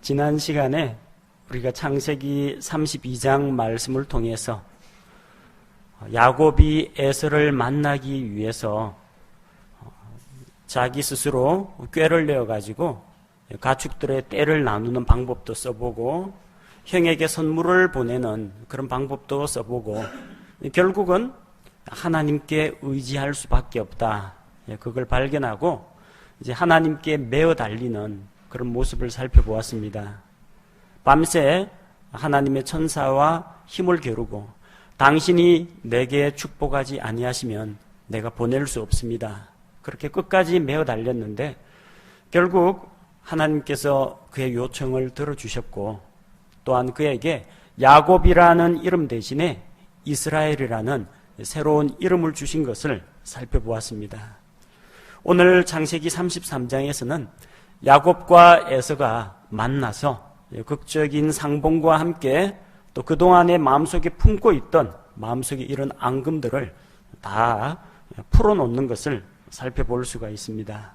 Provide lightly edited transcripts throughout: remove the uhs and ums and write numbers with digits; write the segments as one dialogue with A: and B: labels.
A: 지난 시간에 우리가 창세기 32장 말씀을 통해서 야곱이 에서를 만나기 위해서 자기 스스로 꾀를 내어가지고 가축들의 떼를 나누는 방법도 써보고 형에게 선물을 보내는 그런 방법도 써보고 결국은 하나님께 의지할 수밖에 없다. 그걸 발견하고 이제 하나님께 매어 달리는 그런 모습을 살펴보았습니다. 밤새 하나님의 천사와 힘을 겨루고 당신이 내게 축복하지 아니하시면 내가 보낼 수 없습니다. 그렇게 끝까지 매어 달렸는데 결국 하나님께서 그의 요청을 들어주셨고 또한 그에게 야곱이라는 이름 대신에 이스라엘이라는 새로운 이름을 주신 것을 살펴보았습니다. 오늘 창세기 33장에서는 야곱과 에서가 만나서 극적인 상봉과 함께 또 그동안에 마음속에 품고 있던 마음속에 이런 앙금들을 다 풀어놓는 것을 살펴볼 수가 있습니다.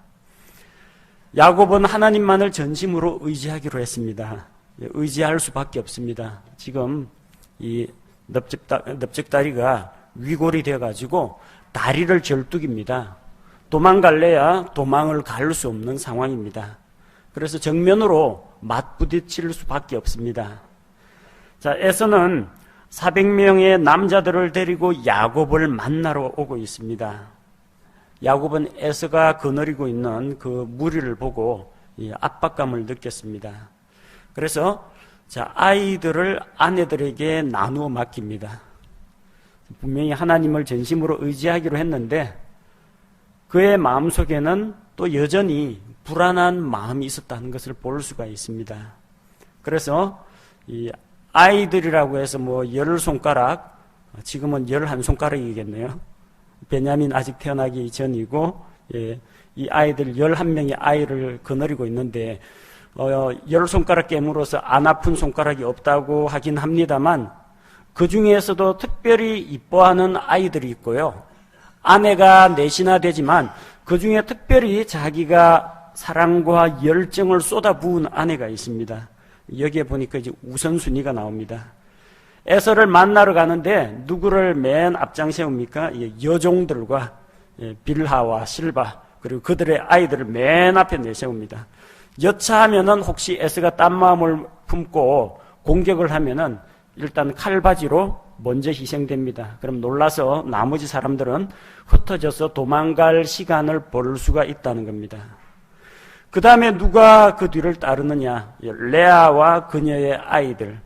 A: 야곱은 하나님만을 전심으로 의지하기로 했습니다. 의지할 수밖에 없습니다. 지금 이 넓적다리가 위골이 되어가지고 다리를 절뚝입니다. 도망갈래야 도망을 갈 수 없는 상황입니다. 그래서 정면으로 맞부딪힐 수밖에 없습니다. 자, 에서는 400명의 남자들을 데리고 야곱을 만나러 오고 있습니다. 야곱은 에서가 거느리고 있는 그 무리를 보고 압박감을 느꼈습니다. 그래서 아이들을 아내들에게 나누어 맡깁니다. 분명히 하나님을 전심으로 의지하기로 했는데 그의 마음속에는 또 여전히 불안한 마음이 있었다는 것을 볼 수가 있습니다. 그래서 이 아이들이라고 해서 10손가락, 지금은 11손가락이겠네요. 베냐민 아직 태어나기 전이고, 이 아이들 11명의 아이를 거느리고 있는데, 10손가락 깨물어서 안 아픈 손가락이 없다고 하긴 합니다만, 그 중에서도 특별히 이뻐하는 아이들이 있고요. 아내가 넷이나 되지만, 그 중에 특별히 자기가 사랑과 열정을 쏟아부은 아내가 있습니다. 여기에 보니까 이제 우선순위가 나옵니다. 에서를 만나러 가는데 누구를 맨 앞장 세웁니까? 여종들과 빌하와 실바 그리고 그들의 아이들을 맨 앞에 내세웁니다. 여차하면은 혹시 에서가 딴 마음을 품고 공격을 하면은 일단 칼바지로 먼저 희생됩니다. 그럼 놀라서 나머지 사람들은 흩어져서 도망갈 시간을 벌 수가 있다는 겁니다. 그 다음에 누가 그 뒤를 따르느냐? 레아와 그녀의 아이들.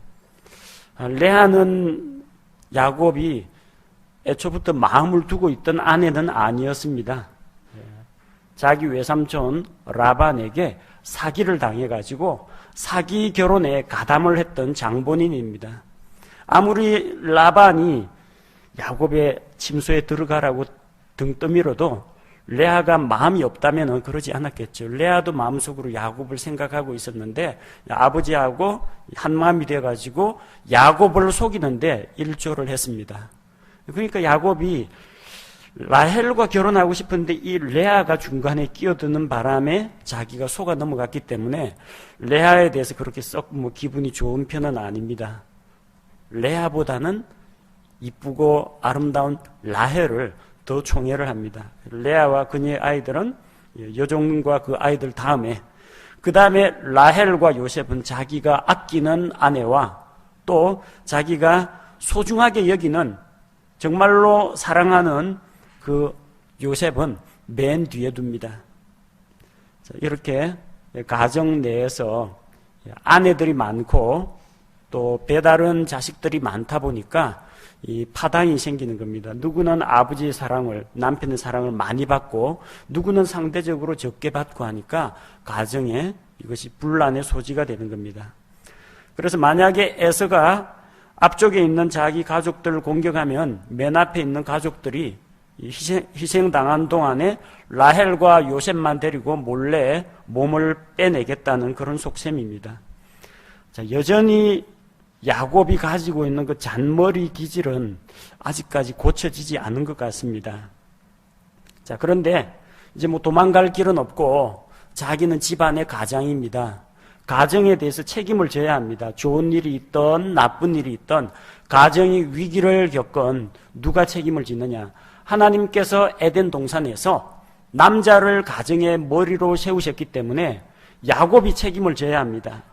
A: 레아는 야곱이 애초부터 마음을 두고 있던 아내는 아니었습니다. 자기 외삼촌 라반에게 사기를 당해가지고 사기 결혼에 가담을 했던 장본인입니다. 아무리 라반이 야곱의 침소에 들어가라고 등 떠밀어도 레아가 마음이 없다면 그러지 않았겠죠. 레아도 마음속으로 야곱을 생각하고 있었는데 아버지하고 한마음이 되어가지고 야곱을 속이는데 일조를 했습니다. 그러니까 야곱이 라헬과 결혼하고 싶은데 이 레아가 중간에 끼어드는 바람에 자기가 속아 넘어갔기 때문에 레아에 대해서 그렇게 썩 기분이 좋은 편은 아닙니다. 레아보다는 이쁘고 아름다운 라헬을 더 총애를 합니다. 레아와 그녀의 아이들은 여종과 그 아이들 다음에 그 다음에 라헬과 요셉은 자기가 아끼는 아내와 또 자기가 소중하게 여기는 정말로 사랑하는 그 요셉은 맨 뒤에 둡니다. 이렇게 가정 내에서 아내들이 많고 또 배다른 자식들이 많다 보니까 이 파당이 생기는 겁니다. 누구는 아버지의 사랑을, 남편의 사랑을 많이 받고 누구는 상대적으로 적게 받고 하니까 가정에 이것이 분란의 소지가 되는 겁니다. 그래서 만약에 에서가 앞쪽에 있는 자기 가족들을 공격하면 맨 앞에 있는 가족들이 희생당한 동안에 라헬과 요셉만 데리고 몰래 몸을 빼내겠다는 그런 속셈입니다. 자, 여전히 야곱이 가지고 있는 그 잔머리 기질은 아직까지 고쳐지지 않은 것 같습니다. 자, 그런데 이제 도망갈 길은 없고 자기는 집안의 가장입니다. 가정에 대해서 책임을 져야 합니다. 좋은 일이 있던 나쁜 일이 있던 가정이 위기를 겪은 누가 책임을 지느냐? 하나님께서 에덴 동산에서 남자를 가정의 머리로 세우셨기 때문에 야곱이 책임을 져야 합니다.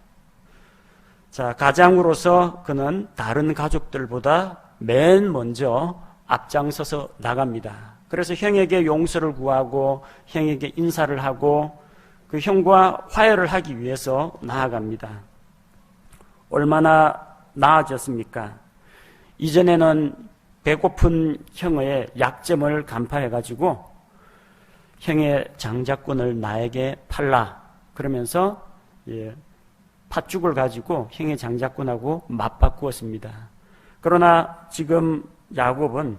A: 자, 가장으로서 그는 다른 가족들보다 맨 먼저 앞장서서 나갑니다. 그래서 형에게 용서를 구하고 형에게 인사를 하고 그 형과 화해를 하기 위해서 나아갑니다. 얼마나 나아졌습니까? 이전에는 배고픈 형의 약점을 간파해가지고 형의 장자권을 나에게 팔라 그러면서 팥죽을 가지고 형의 장자권하고 맞바꾸었습니다. 그러나 지금 야곱은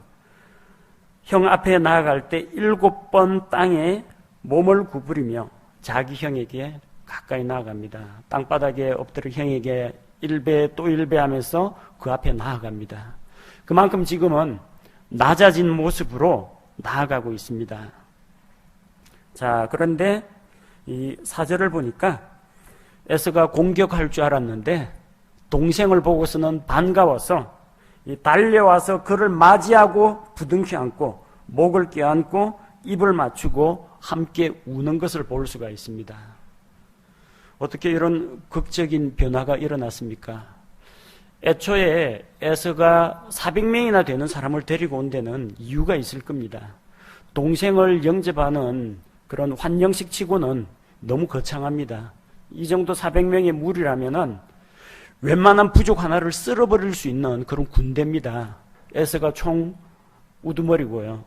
A: 형 앞에 나아갈 때 7번 땅에 몸을 구부리며 자기 형에게 가까이 나아갑니다. 땅바닥에 엎드려 형에게 1배 또 1배 하면서 그 앞에 나아갑니다. 그만큼 지금은 낮아진 모습으로 나아가고 있습니다. 자, 그런데 이 4절을 보니까 에서가 공격할 줄 알았는데 동생을 보고서는 반가워서 달려와서 그를 맞이하고 부둥켜 안고 목을 껴안고 입을 맞추고 함께 우는 것을 볼 수가 있습니다. 어떻게 이런 극적인 변화가 일어났습니까? 애초에 에서가 400명이나 되는 사람을 데리고 온 데는 이유가 있을 겁니다. 동생을 영접하는 그런 환영식 치고는 너무 거창합니다. 이 정도 400명의 무리라면은 웬만한 부족 하나를 쓸어버릴 수 있는 그런 군대입니다. 에서가 총 우두머리고요.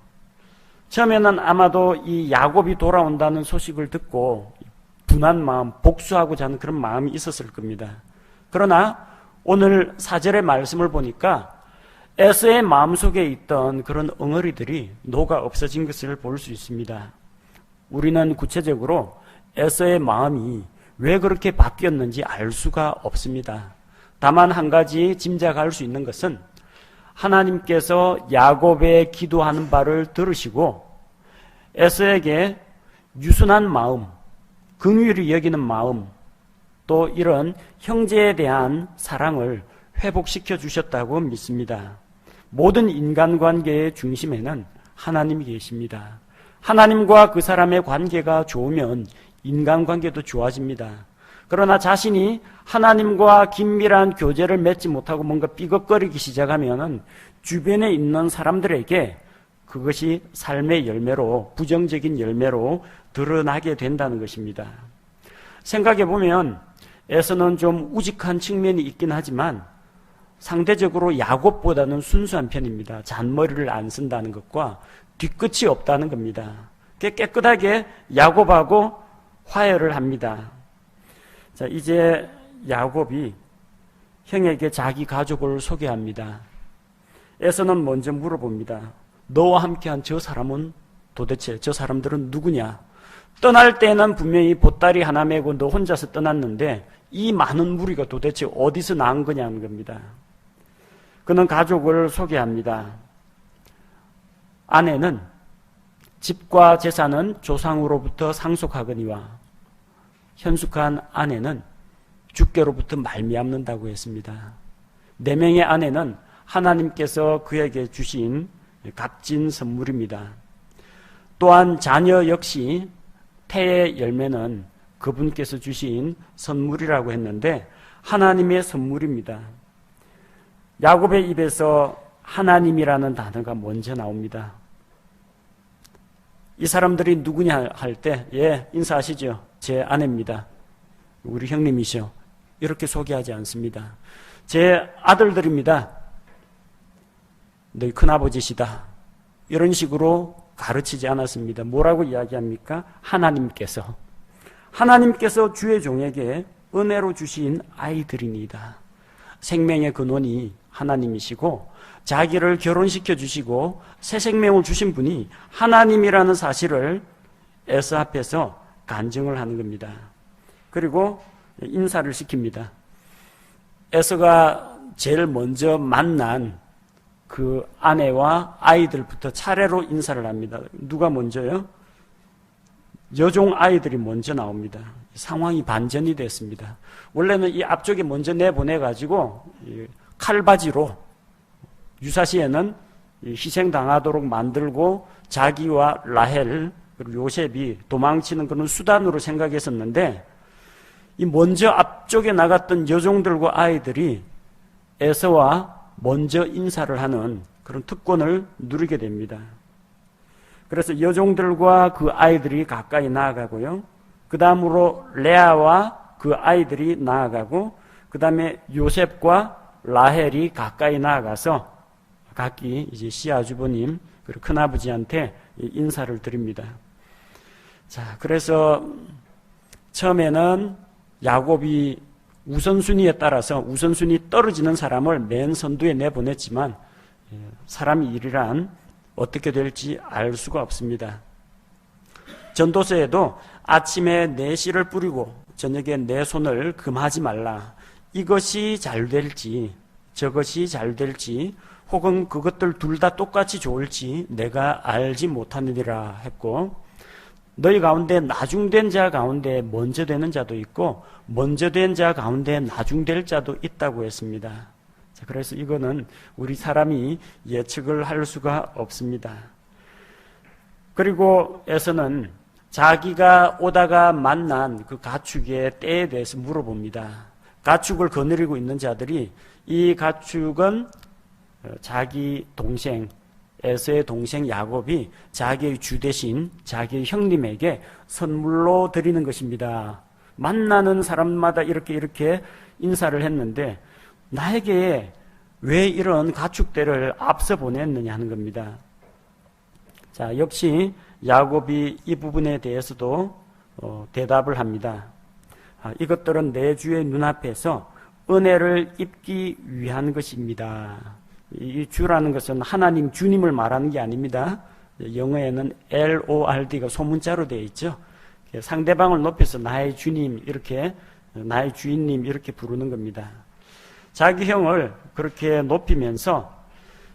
A: 처음에는 아마도 이 야곱이 돌아온다는 소식을 듣고 분한 마음, 복수하고자 하는 그런 마음이 있었을 겁니다. 그러나 오늘 4절의 말씀을 보니까 에서의 마음속에 있던 그런 엉어리들이 녹아 없어진 것을 볼 수 있습니다. 우리는 구체적으로 에서의 마음이 왜 그렇게 바뀌었는지 알 수가 없습니다. 다만 한 가지 짐작할 수 있는 것은 하나님께서 야곱의 기도하는 바를 들으시고 에서에게 유순한 마음, 긍휼히 여기는 마음, 또 이런 형제에 대한 사랑을 회복시켜 주셨다고 믿습니다. 모든 인간관계의 중심에는 하나님이 계십니다. 하나님과 그 사람의 관계가 좋으면 인간관계도 좋아집니다. 그러나 자신이 하나님과 긴밀한 교제를 맺지 못하고 뭔가 삐걱거리기 시작하면 주변에 있는 사람들에게 그것이 삶의 열매로, 부정적인 열매로 드러나게 된다는 것입니다. 생각해 보면 에서는 좀 우직한 측면이 있긴 하지만 상대적으로 야곱보다는 순수한 편입니다. 잔머리를 안 쓴다는 것과 뒤끝이 없다는 겁니다. 깨끗하게 야곱하고 화해를 합니다. 자, 이제 야곱이 형에게 자기 가족을 소개합니다. 에서는 먼저 물어봅니다. 너와 함께한 저 사람은 도대체 저 사람들은 누구냐? 떠날 때는 분명히 보따리 하나 메고 너 혼자서 떠났는데 이 많은 무리가 도대체 어디서 나온 거냐는 겁니다. 그는 가족을 소개합니다. 아내는 집과 재산은 조상으로부터 상속하거니와 현숙한 아내는 주께로부터 말미암는다고 했습니다. 4명의 아내는 하나님께서 그에게 주신 값진 선물입니다. 또한 자녀 역시 태의 열매는 그분께서 주신 선물이라고 했는데 하나님의 선물입니다. 야곱의 입에서 하나님이라는 단어가 먼저 나옵니다. 이 사람들이 누구냐 할 때, 인사하시죠. 제 아내입니다. 우리 형님이시오. 이렇게 소개하지 않습니다. 제 아들들입니다. 너희 큰아버지시다. 이런 식으로 가르치지 않았습니다. 뭐라고 이야기합니까? 하나님께서 주의 종에게 은혜로 주신 아이들이니이다. 생명의 근원이 하나님이시고 자기를 결혼시켜 주시고 새 생명을 주신 분이 하나님이라는 사실을 에서 앞에서 간증을 하는 겁니다. 그리고 인사를 시킵니다. 에서가 제일 먼저 만난 그 아내와 아이들부터 차례로 인사를 합니다. 누가 먼저요? 여종 아이들이 먼저 나옵니다. 상황이 반전이 됐습니다. 원래는 이 앞쪽에 먼저 내보내가지고 칼바지로 유사시에는 희생당하도록 만들고 자기와 라헬 그리고 요셉이 도망치는 그런 수단으로 생각했었는데 이 먼저 앞쪽에 나갔던 여종들과 아이들이 에서와 먼저 인사를 하는 그런 특권을 누리게 됩니다. 그래서 여종들과 그 아이들이 가까이 나아가고요. 그 다음으로 레아와 그 아이들이 나아가고 그 다음에 요셉과 라헬이 가까이 나아가서 각기 이제 시아주버님 그리고 큰아버지한테 인사를 드립니다. 자, 그래서 처음에는 야곱이 우선순위에 따라서 우선순위 떨어지는 사람을 맨 선두에 내보냈지만 사람이 일이란 어떻게 될지 알 수가 없습니다. 전도서에도 아침에 내 씨를 뿌리고 저녁에 내 손을 금하지 말라. 이것이 잘 될지 저것이 잘 될지 혹은 그것들 둘 다 똑같이 좋을지 내가 알지 못하느니라 했고 너희 가운데 나중된 자 가운데 먼저 되는 자도 있고 먼저 된 자 가운데 나중될 자도 있다고 했습니다. 자, 그래서 이거는 우리 사람이 예측을 할 수가 없습니다. 그리고 에서는 자기가 오다가 만난 그 가축의 때에 대해서 물어봅니다. 가축을 거느리고 있는 자들이 이 가축은 자기 동생 에서의 동생 야곱이 자기의 주 대신 자기의 형님에게 선물로 드리는 것입니다. 만나는 사람마다 이렇게 인사를 했는데 나에게 왜 이런 가축대를 앞서 보냈느냐 하는 겁니다. 자, 역시 야곱이 이 부분에 대해서도 대답을 합니다. 이것들은 내 주의 눈앞에서 은혜를 입기 위한 것입니다. 이 주라는 것은 하나님 주님을 말하는 게 아닙니다. 영어에는 LORD가 소문자로 되어 있죠. 상대방을 높여서 나의 주님 이렇게 나의 주인님 이렇게 부르는 겁니다. 자기 형을 그렇게 높이면서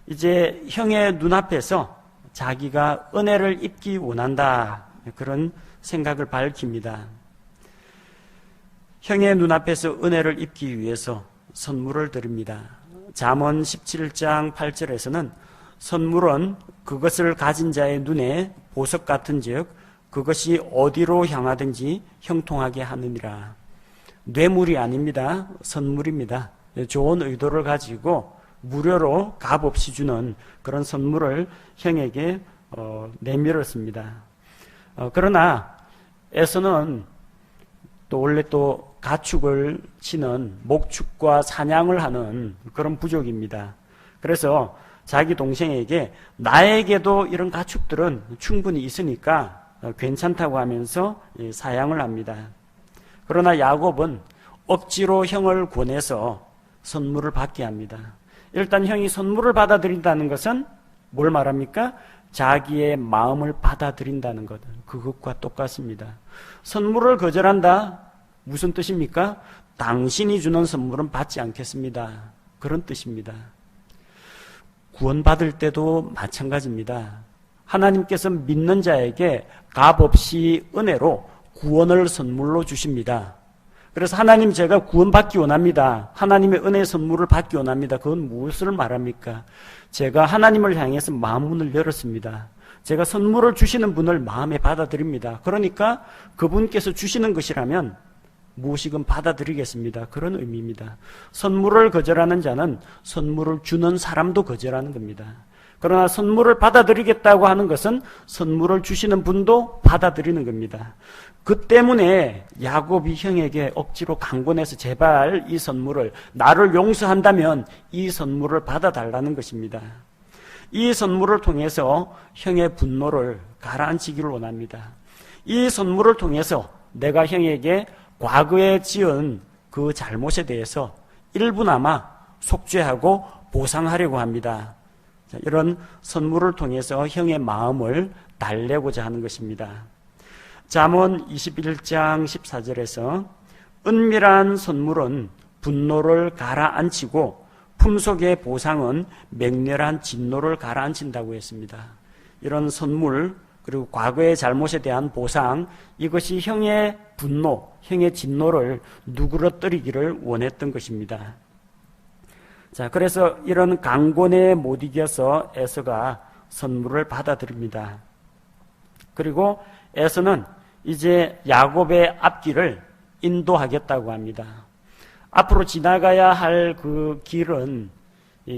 A: 이제 형의 눈앞에서 자기가 은혜를 입기 원한다 그런 생각을 밝힙니다. 형의 눈앞에서 은혜를 입기 위해서 선물을 드립니다. 잠언 17장 8절에서는 선물은 그것을 가진 자의 눈에 보석 같은즉 그것이 어디로 향하든지 형통하게 하느니라. 뇌물이 아닙니다. 선물입니다. 좋은 의도를 가지고 무료로 값없이 주는 그런 선물을 형에게 내밀었습니다. 그러나 에서는 또 원래 또 가축을 치는 목축과 사냥을 하는 그런 부족입니다. 그래서 자기 동생에게 나에게도 이런 가축들은 충분히 있으니까 괜찮다고 하면서 사양을 합니다. 그러나 야곱은 억지로 형을 권해서 선물을 받게 합니다. 일단 형이 선물을 받아들인다는 것은 뭘 말합니까? 자기의 마음을 받아들인다는 것. 그것과 똑같습니다. 선물을 거절한다? 무슨 뜻입니까? 당신이 주는 선물은 받지 않겠습니다. 그런 뜻입니다. 구원받을 때도 마찬가지입니다. 하나님께서 믿는 자에게 값없이 은혜로 구원을 선물로 주십니다. 그래서 하나님 제가 구원받기 원합니다. 하나님의 은혜의 선물을 받기 원합니다. 그건 무엇을 말합니까? 제가 하나님을 향해서 마음문을 열었습니다. 제가 선물을 주시는 분을 마음에 받아들입니다. 그러니까 그분께서 주시는 것이라면 무엇이건 받아들이겠습니다. 그런 의미입니다. 선물을 거절하는 자는 선물을 주는 사람도 거절하는 겁니다. 그러나 선물을 받아들이겠다고 하는 것은 선물을 주시는 분도 받아들이는 겁니다. 그 때문에 야곱이 형에게 억지로 강권해서 제발 이 선물을 나를 용서한다면 이 선물을 받아달라는 것입니다. 이 선물을 통해서 형의 분노를 가라앉히기를 원합니다. 이 선물을 통해서 내가 형에게 과거에 지은 그 잘못에 대해서 일부나마 속죄하고 보상하려고 합니다. 이런 선물을 통해서 형의 마음을 달래고자 하는 것입니다. 잠언 21장 14절에서 은밀한 선물은 분노를 가라앉히고 품속의 보상은 맹렬한 진노를 가라앉힌다고 했습니다. 이런 선물, 그리고 과거의 잘못에 대한 보상, 이것이 형의 분노, 형의 진노를 누그러뜨리기를 원했던 것입니다. 자, 그래서 이런 강권에 못 이겨서 에서가 선물을 받아들입니다. 그리고 에서는 이제 야곱의 앞길을 인도하겠다고 합니다. 앞으로 지나가야 할 그 길은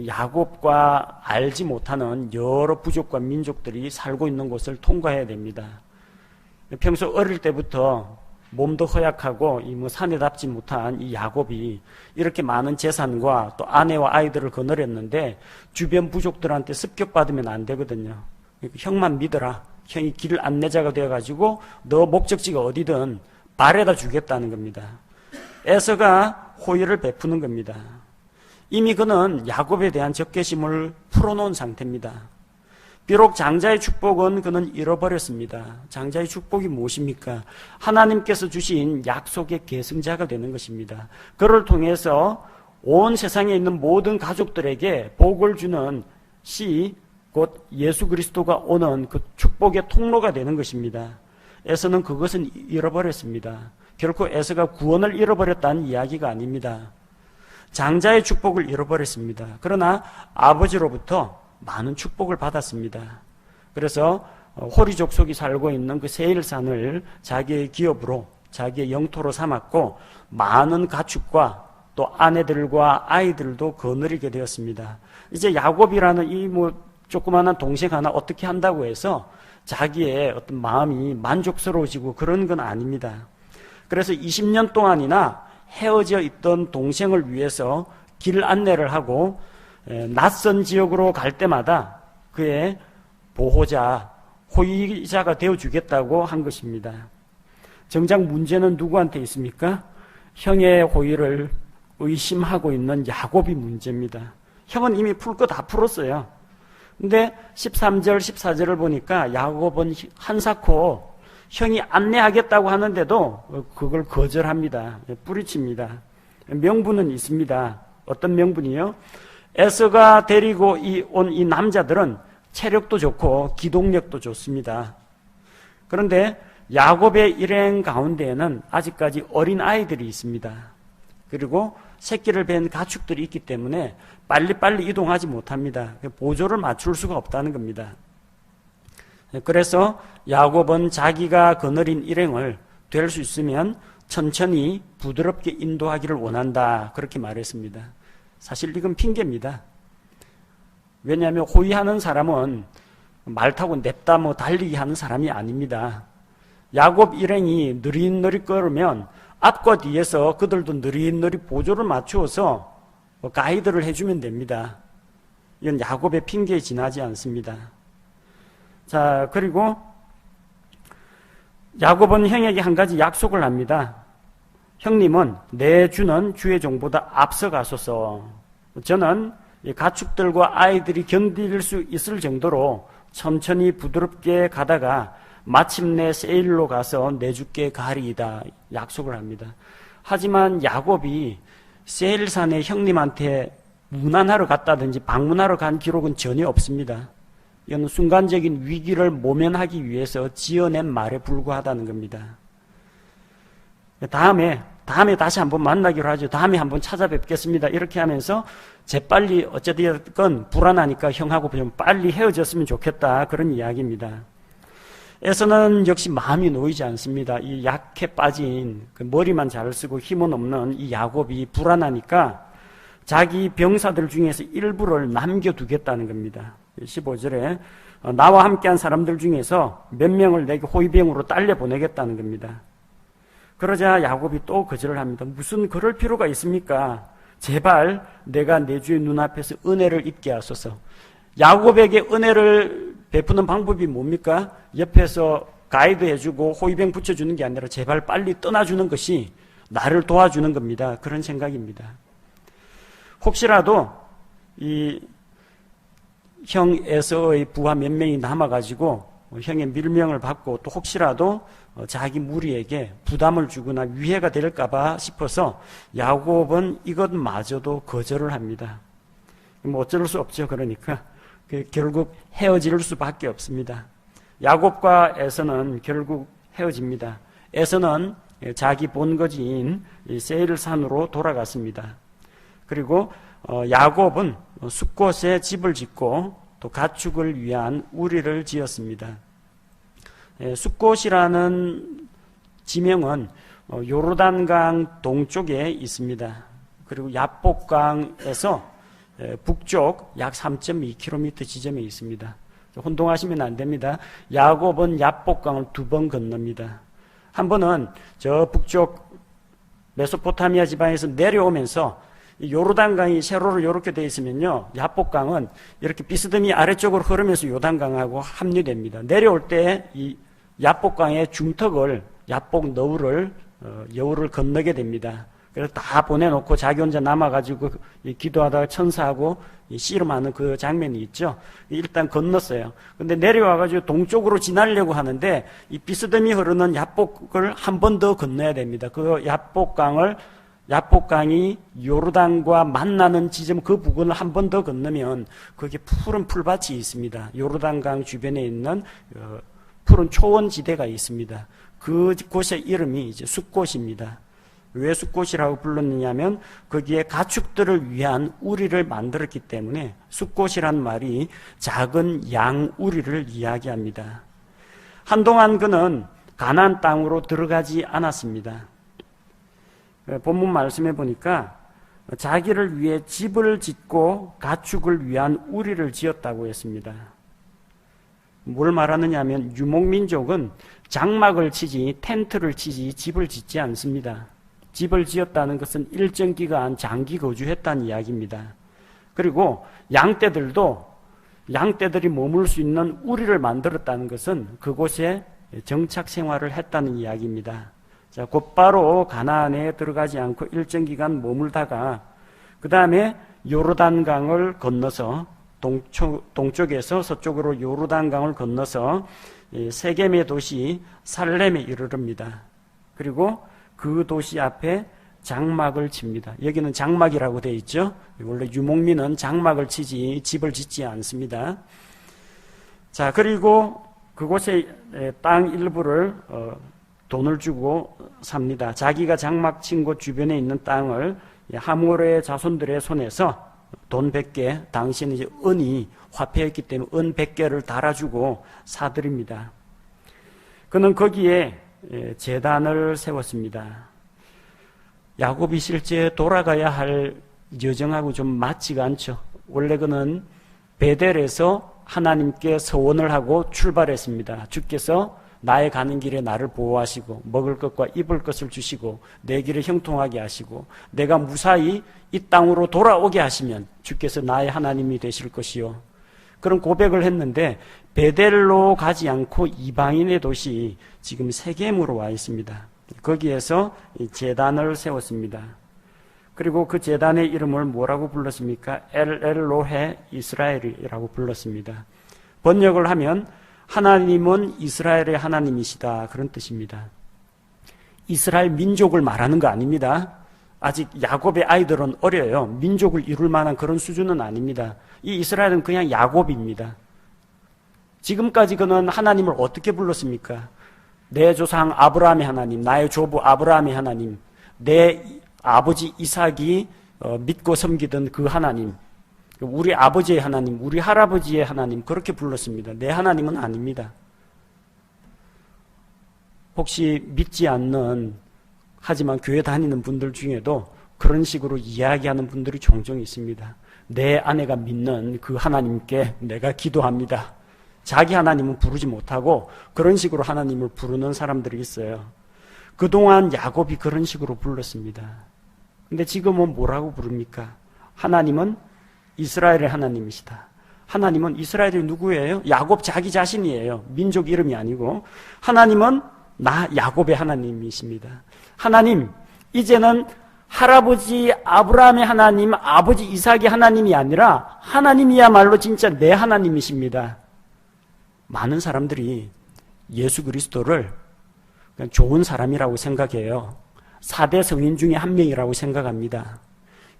A: 야곱과 알지 못하는 여러 부족과 민족들이 살고 있는 곳을 통과해야 됩니다. 평소 어릴 때부터 몸도 허약하고 산에 닿지 못한 이 야곱이 이렇게 많은 재산과 또 아내와 아이들을 거느렸는데 주변 부족들한테 습격받으면 안 되거든요. 형만 믿어라. 형이 길 안내자가 되어가지고 너 목적지가 어디든 바래다 주겠다는 겁니다. 에서가 호의를 베푸는 겁니다. 이미 그는 야곱에 대한 적개심을 풀어놓은 상태입니다. 비록 장자의 축복은 그는 잃어버렸습니다. 장자의 축복이 무엇입니까? 하나님께서 주신 약속의 계승자가 되는 것입니다. 그를 통해서 온 세상에 있는 모든 가족들에게 복을 주는 씨, 곧 예수 그리스도가 오는 그 축복의 통로가 되는 것입니다. 에서는 그것은 잃어버렸습니다. 결코 에서가 구원을 잃어버렸다는 이야기가 아닙니다. 장자의 축복을 잃어버렸습니다. 그러나 아버지로부터 많은 축복을 받았습니다. 그래서 호리 족속이 살고 있는 그 세일산을 자기의 기업으로, 자기의 영토로 삼았고 많은 가축과 또 아내들과 아이들도 거느리게 되었습니다. 이제 야곱이라는 이 조그마한 동생 하나 어떻게 한다고 해서 자기의 어떤 마음이 만족스러워지고 그런 건 아닙니다. 그래서 20년 동안이나 헤어져 있던 동생을 위해서 길 안내를 하고 낯선 지역으로 갈 때마다 그의 보호자, 호의자가 되어주겠다고 한 것입니다. 정작 문제는 누구한테 있습니까? 형의 호의를 의심하고 있는 야곱이 문제입니다. 형은 이미 풀 거 다 풀었어요. 근데 13절, 14절을 보니까 야곱은 한사코 형이 안내하겠다고 하는데도 그걸 거절합니다. 뿌리칩니다. 명분은 있습니다. 어떤 명분이요? 에서가 데리고 온 이 남자들은 체력도 좋고 기동력도 좋습니다. 그런데 야곱의 일행 가운데에는 아직까지 어린 아이들이 있습니다. 그리고 새끼를 뵌 가축들이 있기 때문에 빨리빨리 이동하지 못합니다. 보조를 맞출 수가 없다는 겁니다. 그래서 야곱은 자기가 거느린 일행을 될 수 있으면 천천히 부드럽게 인도하기를 원한다. 그렇게 말했습니다. 사실 이건 핑계입니다. 왜냐하면 호위하는 사람은 말 타고 냅다 달리기 하는 사람이 아닙니다. 야곱 일행이 느릿느릿 걸으면 앞과 뒤에서 그들도 느릿느릿 보조를 맞추어서 가이드를 해주면 됩니다. 이건 야곱의 핑계에 지나지 않습니다. 자, 그리고 야곱은 형에게 한 가지 약속을 합니다. 형님은 내 주는 주의 종보다 앞서가소서. 저는 가축들과 아이들이 견딜 수 있을 정도로 천천히 부드럽게 가다가 마침내 세일로 가서 내 주께 가리이다. 약속을 합니다. 하지만 야곱이 세일산에 형님한테 문안하러 갔다든지 방문하러 간 기록은 전혀 없습니다. 이건 순간적인 위기를 모면하기 위해서 지어낸 말에 불과하다는 겁니다. 다음에 다시 한번 만나기로 하죠. 다음에 한번 찾아뵙겠습니다. 이렇게 하면서 재빨리 어쨌든 불안하니까 형하고 좀 빨리 헤어졌으면 좋겠다. 그런 이야기입니다. 에서는 역시 마음이 놓이지 않습니다. 이 약해 빠진 그 머리만 잘 쓰고 힘은 없는 이 야곱이 불안하니까 자기 병사들 중에서 일부를 남겨두겠다는 겁니다. 15절에 나와 함께한 사람들 중에서 몇 명을 내게 호위병으로 딸려 보내겠다는 겁니다. 그러자 야곱이 또 거절을 합니다. 무슨 그럴 필요가 있습니까? 제발 내가 내 주의 눈앞에서 은혜를 입게 하소서. 야곱에게 은혜를 베푸는 방법이 뭡니까? 옆에서 가이드 해주고 호위병 붙여주는 게 아니라 제발 빨리 떠나주는 것이 나를 도와주는 겁니다. 그런 생각입니다. 혹시라도 이 형 에서의 부하 몇 명이 남아가지고 형의 밀명을 받고 또 혹시라도 자기 무리에게 부담을 주거나 위해가 될까봐 싶어서 야곱은 이것마저도 거절을 합니다. 어쩔 수 없죠. 그러니까 결국 헤어질 수밖에 없습니다. 야곱과 에서는 결국 헤어집니다. 에서는 자기 본거지인 세일산으로 돌아갔습니다. 그리고 야곱은 숫곳에 집을 짓고 또 가축을 위한 우리를 지었습니다. 숫곳이라는 지명은 요르단강 동쪽에 있습니다. 그리고 야복강에서 북쪽 약 3.2km 지점에 있습니다. 혼동하시면 안 됩니다. 야곱은 야복강을 2번 건넙니다. 한 번은 저 북쪽 메소포타미아 지방에서 내려오면서 요르단강이 세로로 이렇게 되어 있으면요, 야복강은 이렇게 비스듬히 아래쪽으로 흐르면서 요단강하고 합류됩니다. 내려올 때 이 야복강의 중턱을 야복 너울을 여울을 건너게 됩니다. 그래서 다 보내놓고 자기 혼자 남아가지고 기도하다가 천사하고 씨름하는 그 장면이 있죠. 일단 건넜어요. 근데 내려와가지고 동쪽으로 지나려고 하는데 이 비스듬히 흐르는 야복을 한 번 더 건너야 됩니다. 그 야복강이 요르단과 만나는 지점 그 부근을 한 번 더 건너면 거기에 푸른 풀밭이 있습니다. 요르단강 주변에 있는 푸른 초원지대가 있습니다. 그곳의 이름이 이제 숫곳입니다. 왜 숫곳이라고 불렀느냐면 거기에 가축들을 위한 우리를 만들었기 때문에 숫곳이란 말이 작은 양 우리를 이야기합니다. 한동안 그는 가나안 땅으로 들어가지 않았습니다. 본문 말씀해 보니까 자기를 위해 집을 짓고 가축을 위한 우리를 지었다고 했습니다. 뭘 말하느냐 하면 유목민족은 장막을 치지 텐트를 치지 집을 짓지 않습니다. 집을 지었다는 것은 일정 기간 장기 거주했다는 이야기입니다. 그리고 양떼들이 머물 수 있는 우리를 만들었다는 것은 그곳에 정착 생활을 했다는 이야기입니다. 자, 곧바로 가나안에 들어가지 않고 일정 기간 머물다가 그 다음에 요르단강을 건너서 동쪽에서 서쪽으로 요르단강을 건너서 세겜의 도시 살렘에 이르릅니다. 그리고 그 도시 앞에 장막을 칩니다. 여기는 장막이라고 되어 있죠. 원래 유목민은 장막을 치지 집을 짓지 않습니다. 자, 그리고 그곳에 땅 일부를 돈을 주고 삽니다. 자기가 장막 친 곳 주변에 있는 땅을 하몰의 자손들의 손에서 돈 100개, 당시에는 이제 은이 화폐였기 때문에 은 100개를 달아주고 사들입니다. 그는 거기에 제단을 세웠습니다. 야곱이 실제 돌아가야 할 여정하고 좀 맞지가 않죠. 원래 그는 베델에서 하나님께 서원을 하고 출발했습니다. 주께서 나의 가는 길에 나를 보호하시고 먹을 것과 입을 것을 주시고 내 길을 형통하게 하시고 내가 무사히 이 땅으로 돌아오게 하시면 주께서 나의 하나님이 되실 것이요. 그런 고백을 했는데 베델로 가지 않고 이방인의 도시 지금 세겜으로 와 있습니다. 거기에서 제단을 세웠습니다. 그리고 그 제단의 이름을 뭐라고 불렀습니까? 엘로헤 이스라엘이라고 불렀습니다. 번역을 하면 하나님은 이스라엘의 하나님이시다, 그런 뜻입니다. 이스라엘 민족을 말하는 거 아닙니다. 아직 야곱의 아이들은 어려요. 민족을 이룰 만한 그런 수준은 아닙니다. 이 이스라엘은 그냥 야곱입니다. 지금까지 그는 하나님을 어떻게 불렀습니까? 내 조상 아브라함의 하나님, 나의 조부 아브라함의 하나님, 내 아버지 이삭이 믿고 섬기던 그 하나님, 우리 아버지의 하나님, 우리 할아버지의 하나님, 그렇게 불렀습니다. 내 하나님은 아닙니다. 혹시 믿지 않는, 하지만 교회 다니는 분들 중에도 그런 식으로 이야기하는 분들이 종종 있습니다. 내 아내가 믿는 그 하나님께 내가 기도합니다. 자기 하나님은 부르지 못하고 그런 식으로 하나님을 부르는 사람들이 있어요. 그동안 야곱이 그런 식으로 불렀습니다. 근데 지금은 뭐라고 부릅니까? 하나님은 이스라엘의 하나님이시다. 하나님은 이스라엘이 누구예요? 야곱 자기 자신이에요. 민족 이름이 아니고. 하나님은 야곱의 하나님이십니다. 하나님, 이제는 할아버지 아브라함의 하나님, 아버지 이삭의 하나님이 아니라 하나님이야말로 진짜 내 하나님이십니다. 많은 사람들이 예수 그리스도를 그냥 좋은 사람이라고 생각해요. 4대 성인 중에 한 명이라고 생각합니다.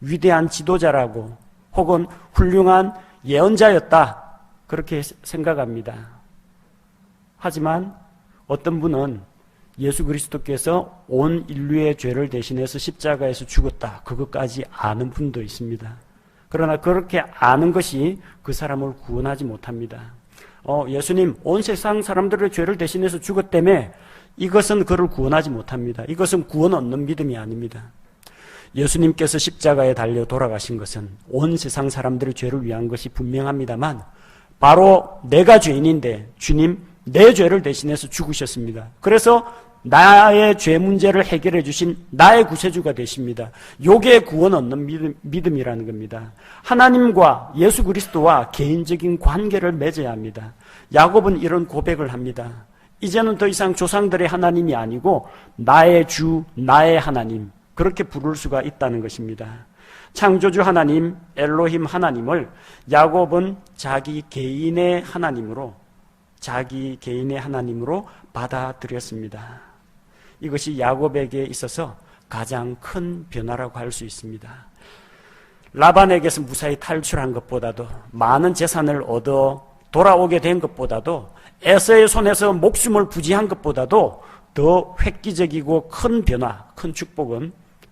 A: 위대한 지도자라고 혹은 훌륭한 예언자였다, 그렇게 생각합니다. 하지만 어떤 분은 예수 그리스도께서 온 인류의 죄를 대신해서 십자가에서 죽었다, 그것까지 아는 분도 있습니다. 그러나 그렇게 아는 것이 그 사람을 구원하지 못합니다. 예수님 온 세상 사람들의 죄를 대신해서 죽었다며, 이것은 그를 구원하지 못합니다. 이것은 구원 얻는 믿음이 아닙니다. 예수님께서 십자가에 달려 돌아가신 것은 온 세상 사람들의 죄를 위한 것이 분명합니다만, 바로 내가 죄인인데 주님 내 죄를 대신해서 죽으셨습니다. 그래서 나의 죄 문제를 해결해 주신 나의 구세주가 되십니다. 요게 구원 얻는 믿음이라는 겁니다. 하나님과 예수 그리스도와 개인적인 관계를 맺어야 합니다. 야곱은 이런 고백을 합니다. 이제는 더 이상 조상들의 하나님이 아니고 나의 주, 나의 하나님, 그렇게 부를 수가 있다는 것입니다. 창조주 하나님, 엘로힘 하나님을 야곱은 자기 개인의 하나님으로 받아들였습니다. 이것이 야곱에게 있어서 가장 큰 변화라고 할 수 있습니다. 라반에게서 무사히 탈출한 것보다도, 많은 재산을 얻어 돌아오게 된 것보다도, 에서의 손에서 목숨을 부지한 것보다도 더 획기적이고 큰 변화, 큰 축복은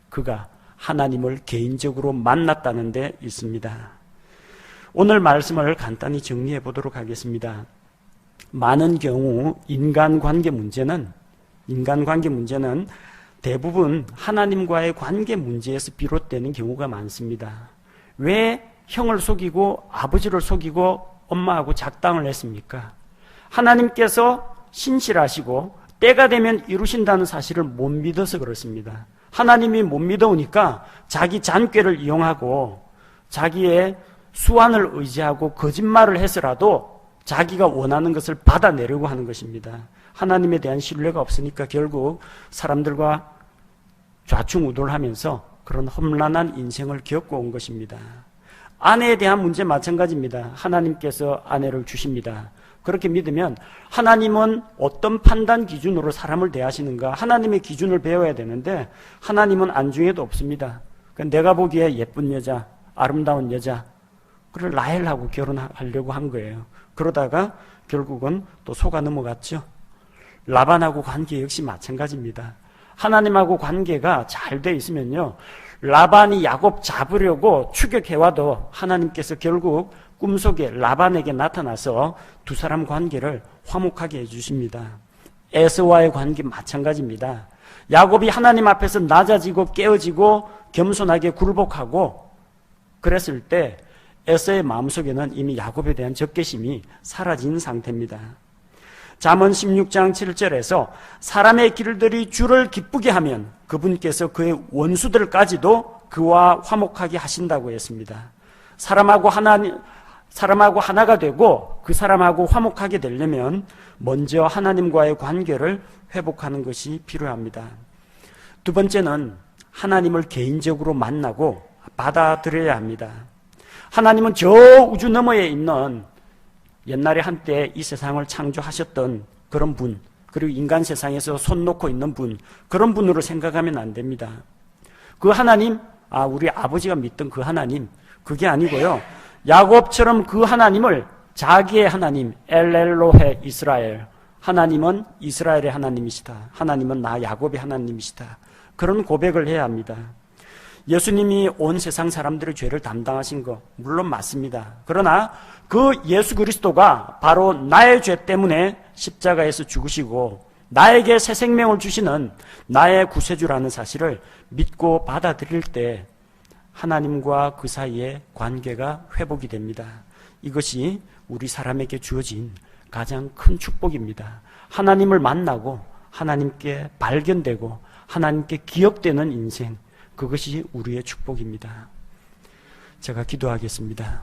A: 그가 하나님을 개인적으로 만났다는 데 있습니다. 오늘 말씀을 간단히 정리해 보도록 하겠습니다. 많은 경우 인간관계 문제는 대부분 하나님과의 관계 문제에서 비롯되는 경우가 많습니다. 왜 형을 속이고 아버지를 속이고 엄마하고 작당을 했습니까? 하나님께서 신실하시고 때가 되면 이루신다는 사실을 못 믿어서 그렇습니다. 하나님이 못 믿어오니까 자기 잔꾀를 이용하고 자기의 수완을 의지하고 거짓말을 해서라도 자기가 원하는 것을 받아내려고 하는 것입니다. 하나님에 대한 신뢰가 없으니까 결국 사람들과 좌충우돌하면서 그런 험난한 인생을 겪고 온 것입니다. 아내에 대한 문제 마찬가지입니다. 하나님께서 아내를 주십니다. 그렇게 믿으면 하나님은 어떤 판단 기준으로 사람을 대하시는가, 하나님의 기준을 배워야 되는데 하나님은 안중에도 없습니다. 내가 보기에 예쁜 여자, 아름다운 여자, 그걸 라헬하고 결혼하려고 한 거예요. 그러다가 결국은 또 속아 넘어갔죠. 라반하고 관계 역시 마찬가지입니다. 하나님하고 관계가 잘 돼 있으면요, 라반이 야곱 잡으려고 추격해와도 하나님께서 결국 꿈속에 라반에게 나타나서 두 사람 관계를 화목하게 해주십니다. 에서와의 관계 마찬가지입니다. 야곱이 하나님 앞에서 낮아지고 깨어지고 겸손하게 굴복하고 그랬을 때 에서의 마음속에는 이미 야곱에 대한 적개심이 사라진 상태입니다. 잠언 16장 7절에서 사람의 길들이 주를 기쁘게 하면 그분께서 그의 원수들까지도 그와 화목하게 하신다고 했습니다. 사람하고 하나가 되고 그 사람하고 화목하게 되려면 먼저 하나님과의 관계를 회복하는 것이 필요합니다. 두 번째는 하나님을 개인적으로 만나고 받아들여야 합니다. 하나님은 저 우주 너머에 있는 옛날에 한때 이 세상을 창조하셨던 그런 분, 그리고 인간 세상에서 손 놓고 있는 분, 그런 분으로 생각하면 안 됩니다. 그 하나님, 우리 아버지가 믿던 그 하나님, 그게 아니고요, 야곱처럼 그 하나님을 자기의 하나님, 엘엘로헤 이스라엘, 하나님은 이스라엘의 하나님이시다, 하나님은 나 야곱의 하나님이시다, 그런 고백을 해야 합니다. 예수님이 온 세상 사람들의 죄를 담당하신 거 물론 맞습니다. 그러나 그 예수 그리스도가 바로 나의 죄 때문에 십자가에서 죽으시고 나에게 새 생명을 주시는 나의 구세주라는 사실을 믿고 받아들일 때 하나님과 그 사이의 관계가 회복이 됩니다. 이것이 우리 사람에게 주어진 가장 큰 축복입니다. 하나님을 만나고 하나님께 발견되고 하나님께 기억되는 인생, 그것이 우리의 축복입니다. 제가 기도하겠습니다.